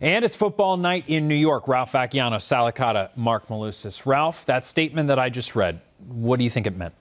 And it's football night in New York. Ralph Vacchiano, Salicata, Mark Malusis. Ralph, that statement that I just read, what do you think it meant?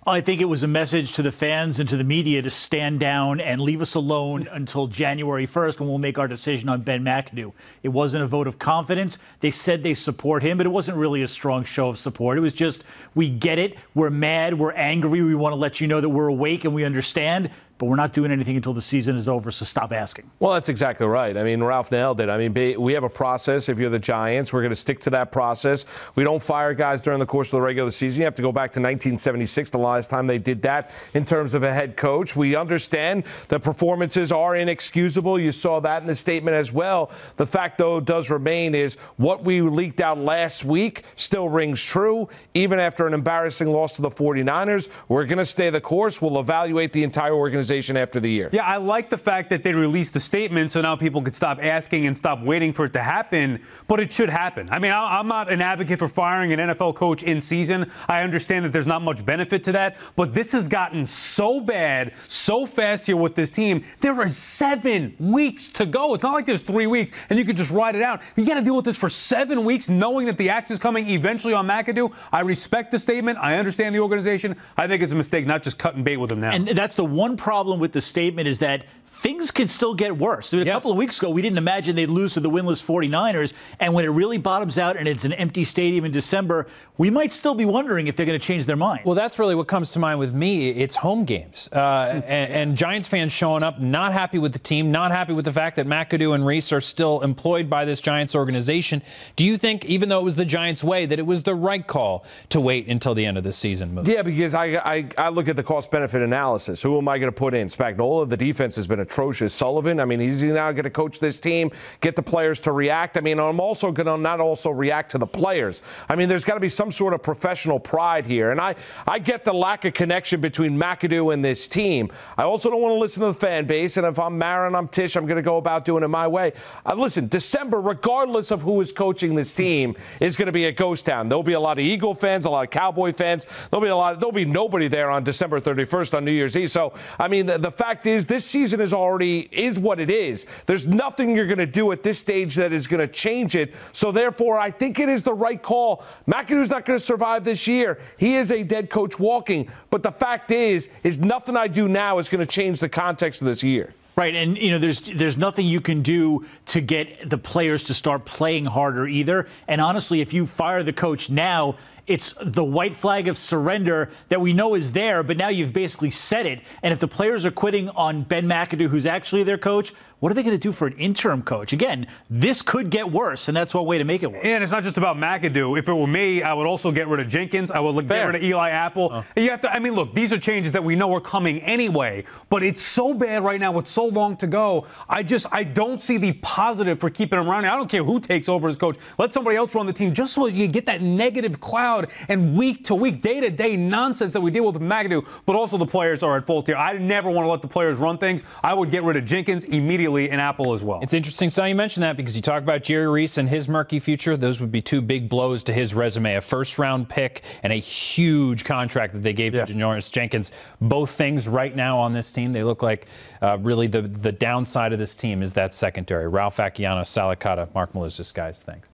I think it was a message to the fans and to the media to stand down and leave us alone until January 1st when we'll make our decision on Ben McAdoo. It wasn't a vote of confidence. They said they support him, but it wasn't really a strong show of support. It was just, we get it, we're mad, we're angry, we want to let you know that we're awake and we understand, but we're not doing anything until the season is over, so stop asking. Well, that's exactly right. I mean, Ralph nailed it. I mean, we have a process. If you're the Giants, we're going to stick to that process. We don't fire guys during the course of the regular season. You have to go back to 1976, the last time they did that in terms of a head coach. We understand the performances are inexcusable. You saw that in the statement as well. The fact, though, does remain is what we leaked out last week still rings true. Even after an embarrassing loss to the 49ers, we're going to stay the course. We'll evaluate the entire organization after the year. Yeah, I like the fact that they released the statement so now people could stop asking and stop waiting for it to happen, but it should happen. I mean, I'm not an advocate for firing an NFL coach in season. I understand that there's not much benefit to that, but this has gotten so bad so fast here with this team. There are 7 weeks to go. It's not like there's 3 weeks and you can just ride it out. You got to deal with this for 7 weeks knowing that the axe is coming eventually on McAdoo. I respect the statement. I understand the organization. I think it's a mistake not just cutting bait with him now. And that's the one problem with the statement is that things can still get worse. A couple of weeks ago, we didn't imagine they'd lose to the winless 49ers. And when it really bottoms out and it's an empty stadium in December, we might still be wondering if they're going to change their mind. Well, that's really what comes to mind with me. It's home games. And Giants fans showing up not happy with the team, not happy with the fact that McAdoo and Reese are still employed by this Giants organization. Do you think, even though it was the Giants' way, that it was the right call to wait until the end of the season? Yeah, because I look at the cost-benefit analysis. Who am I going to put in? Spagnuolo, the defense has been atrocious. Sullivan, I mean, he's now going to coach this team, get the players to react. I mean, I'm also going to not also react to the players. I mean, there's got to be some sort of professional pride here. And I get the lack of connection between McAdoo and this team. I also don't want to listen to the fan base. And if I'm Marin, I'm Tish, I'm going to go about doing it my way. Listen, December, regardless of who is coaching this team, is going to be a ghost town. There'll be a lot of Eagle fans, a lot of Cowboy fans. There'll be nobody there on December 31st on New Year's Eve. So, I mean, the fact is this season is what it is. There's nothing you're going to do at this stage that is going to change it. So therefore, I think it is the right call. McAdoo's not going to survive this year. He is a dead coach walking. But the fact is nothing I do now is going to change the context of this year. Right, and you know, there's nothing you can do to get the players to start playing harder either. And honestly, if you fire the coach now, it's the white flag of surrender that we know is there, but now you've basically said it. And if the players are quitting on Ben McAdoo, who's actually their coach, what are they going to do for an interim coach? Again, this could get worse, and that's one way to make it worse. And it's not just about McAdoo. If it were me, I would also get rid of Jenkins. I would get rid of Eli Apple. You have to. I mean, look, these are changes that we know are coming anyway, but it's so bad right now with so long to go. I don't see the positive for keeping him around. I don't care who takes over as coach. Let somebody else run the team just so you get that negative cloud and week to week, day to day nonsense that we deal with McAdoo, but also the players are at fault here. I never want to let the players run things. I would get rid of Jenkins immediately and Apple as well. It's interesting, so you mentioned that because you talk about Jerry Reese and his murky future. Those would be 2 big blows to his resume, a first-round pick and a huge contract that they gave to Janoris Jenkins. Both things right now on this team, they look like really the downside of this team is that secondary. Ralph Vacchiano, Salicata, Mark Malusis, guys, thanks.